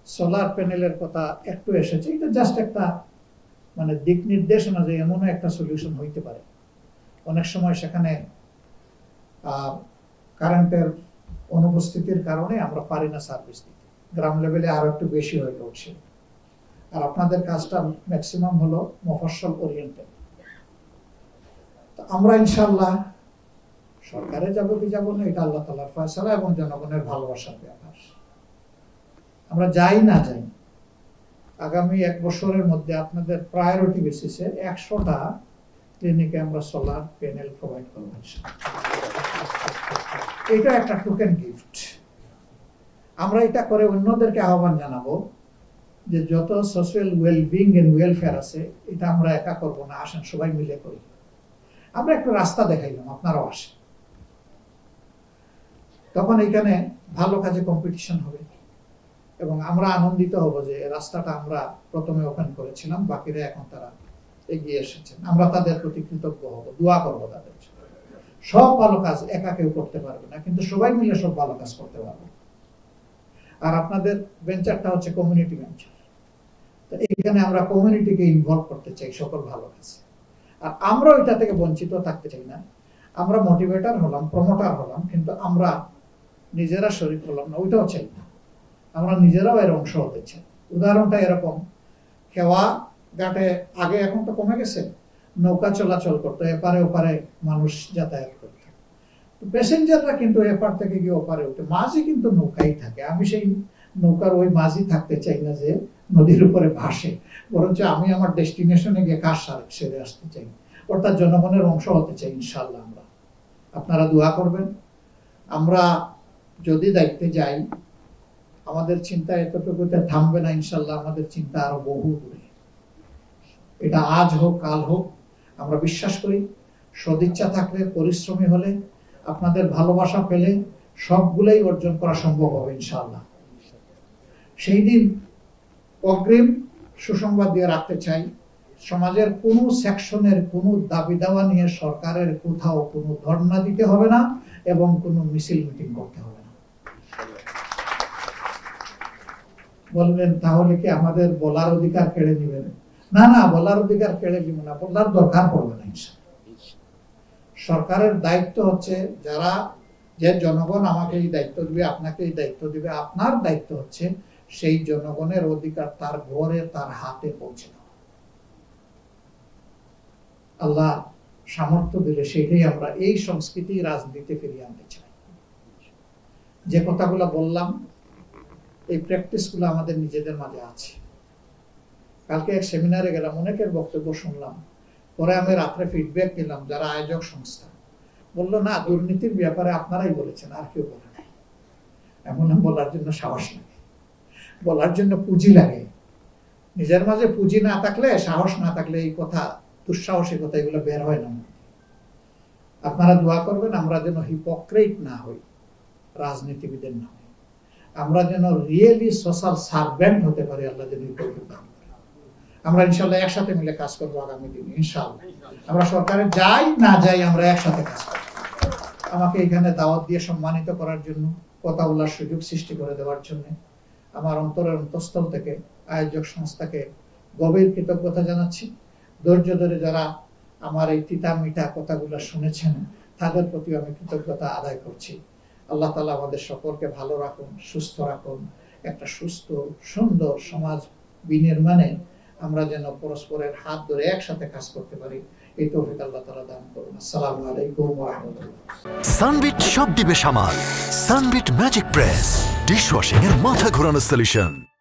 সোলার প্যানেলের কথা একটু এসেছে, এটা জাস্ট একটা মানে দিক নির্দেশনা যে এমন একটা সলিউশন হইতে পারে। অনেক সময় সেখানে কারেন্টের অনুপস্থিতির কারণে আমরা পারি না সার্ভিস দিতে, গ্রাম লেভেলে আরো একটু বেশি হয়ে উঠছে। আর আপনাদের কাজটা ম্যাক্সিমাম হলো মফস্বল ওরিয়েন্টেড। আমরা ইনশাআল্লাহ সরকারে যাব কি যাব না এটা আল্লাহ তাআলার ফয়সালা এবং জনগণের ভালোবাসার ব্যাপার। আমরা যাই না যাই, আগামী 1 বছরের মধ্যে আপনাদের প্রায়োরিটি বেসিসে 100টা ক্লিনিকে আমরা সোলার প্যানেল প্রোভাইড করব। এটা একটা টোকেন গিফট। আমরা এটা করে অন্যদেরকে আহ্বান জানাবো যে যত সোশ্যাল ওয়েলবিং এন্ড ওয়েলফেয়ার আছে এটা আমরা একা করব না, আসেন সবাই মিলে করি। আমরা একটু রাস্তা দেখাইলাম, আপনারাও আসেন। তখন এখানে ভালো কাজে কম্পিটিশন হবে এবং আমরা আনন্দিত হব যে রাস্তাটা আমরা প্রথমে ওপেন করেছিলাম, বাকিরা এখন তারা এগিয়ে এসেছেন। আমরা তাদের প্রতি কৃতজ্ঞ হব, দোয়া করবো তাদের জন্য। সব ভালো কাজ একা কেউ করতে পারবে না, কিন্তু সবাই মিলে সব ভালো কাজ করতে পারবে। আর আপনাদের ভেঞ্চারটা হচ্ছে কমিউনিটি ভেঞ্চার, তো এখানে আমরা কমিউনিটিকে ইনভলভ করতে চাই সকল ভালো কাজে। আর আমরা ওইটা থেকে বঞ্চিত থাকতে চাই না। আমরা মোটিভেটর হলাম, প্রমোটার হলাম, কিন্তু আমরা নিজেরা শরীক হলাম না, ওইটাও চাই না। আমরা নিজেরাও এর অংশ হতে চাই। উদাহরণটা এরকম, খেওয়া ঘাটে আগে, এখন তো কমে গেছে, নৌকা চলাচল করতো, এপারে ওপারে মানুষ যাতায়াত করত। প্যাসেঞ্জাররা কিন্তু এপার থেকে গিয়ে ওপারে উঠে, মাঝি কিন্তু নৌকাই থাকে। আমি সেই নৌকার ওই মাঝি থাকতে চাই না যে নদীর উপরে ভাসে, বরঞ্চ আমি আমার ডেস্টিনেশনে গিয়ে কাজ সেরে আসতে চাই, অর্থাৎ জনগণের অংশ হতে চাই ইনশাআল্লাহ। আমরা, আপনারা দোয়া করবেন। আমরা যদি দায়িত্বে যাই, আমাদের চিন্তা এতটুকুতে থামবে না ইনশাআল্লাহ, আমাদের চিন্তা আরো বহু দূরে। এটা আজ হোক কাল হোক, আমরা বিশ্বাস করি সদিচ্ছা থাকলে, পরিশ্রমী হলে, আপনাদের ভালোবাসা পেলে সবগুলোই অর্জন করা সম্ভব হবে ইনশাআল্লাহ। সেই দিন অগ্রিম সুসংবাদ দিয়ে রাখতে চাই, সমাজের কোনো সেকশনের কোনো দাবি দাওয়া নিয়ে সরকারের কোথাও কোনো ধর্ণা দিতে হবে না এবং কোনো মিছিল মিটিং করতে হবে না। বলবেন তাহলে কি আমাদের বলার অধিকার কেড়ে নেবেন? না না, বলার অধিকার কেড়ে দিব না, বলার দরকার পড়বে না ইনশাআল্লাহ। সরকারের দায়িত্ব হচ্ছে, যারা যে জনগণ আমাকে এই দায়িত্ব দিবে, আপনাকে এই দায়িত্ব দিবে, আপনার দায়িত্ব হচ্ছে সেই জনগণের অধিকার তার ঘরে, তার হাতে পৌঁছে দেওয়া। আল্লাহ সামর্থ্য দিলে সেটাই আমরা এই সংস্কৃতি রাজনীতি ফিরিয়ে আনতে চাই। যে কথাগুলো বললাম, এই প্র্যাকটিসগুলো আমাদের নিজেদের মাঝে আছে। কালকে এক সেমিনারে গেলাম, অনেকের বক্তব্য শুনলাম, পরে আমি রাত্রে ফিডব্যাক দিলাম যারা আয়োজক সংস্থা, বললো না দুর্নীতির ব্যাপারে আপনারাই বলেছেন, আর কেউ বলে নাই। এমন বলার জন্য সাহস লাগে, বলার জন্য পুঁজি লাগে। নিজের মাঝে পুঁজি না থাকলে, সাহস না থাকলে এই কথা, দুঃসাহসিকতা এগুলো বের হয় না। আপনারা দোয়া করবেন আমরা যেন হিপোক্রেট না হই, রাজনীতিবিদের না হই, আমরা যেন রিয়েলি সোশ্যাল সার্ভেন্ট হতে পারি। আল্লাহ যেন আমরা ইনশাআল্লাহ একসাথে মিলে কাজ করবো আগামী দিনে ইনশাআল্লাহ। আমরা সরকারে যাই না যাই, আমরা একসাথে কাজ করবো। আমাকে এখানে দাওয়াত দিয়ে সম্মানিত করার জন্য, কথা বলার সুযোগ সৃষ্টি করে দেওয়ার জন্য আমার অন্তরের অন্তঃস্থল থেকে আয়োজক সংস্থাকে গভীর কৃতজ্ঞতা জানাচ্ছি। ধৈর্য ধরে যারা আমার এই তিতা মিঠা কথাগুলো শুনেছেন, তাদের প্রতি আমি কৃতজ্ঞতা আদায় করছি। আল্লাহ তাআলা আমাদের সকলকে ভালো রাখুন, সুস্থ রাখুন। একটা সুস্থ সুন্দর সমাজ বিনির্মাণে আমরা যেন পরস্পরের হাত ধরে একসাথে কাজ করতে পারি, এই তৌফিক আল্লাহ তাআলা দান করুন। আসসালামু আলাইকুম ওয়া রাহমাতুল্লাহ। সানবিট সব দিবে সামাল। সানবিট ম্যাজিক প্রেস ডিশওয়াশিং এর মাথা ঘোরানো সলিউশন।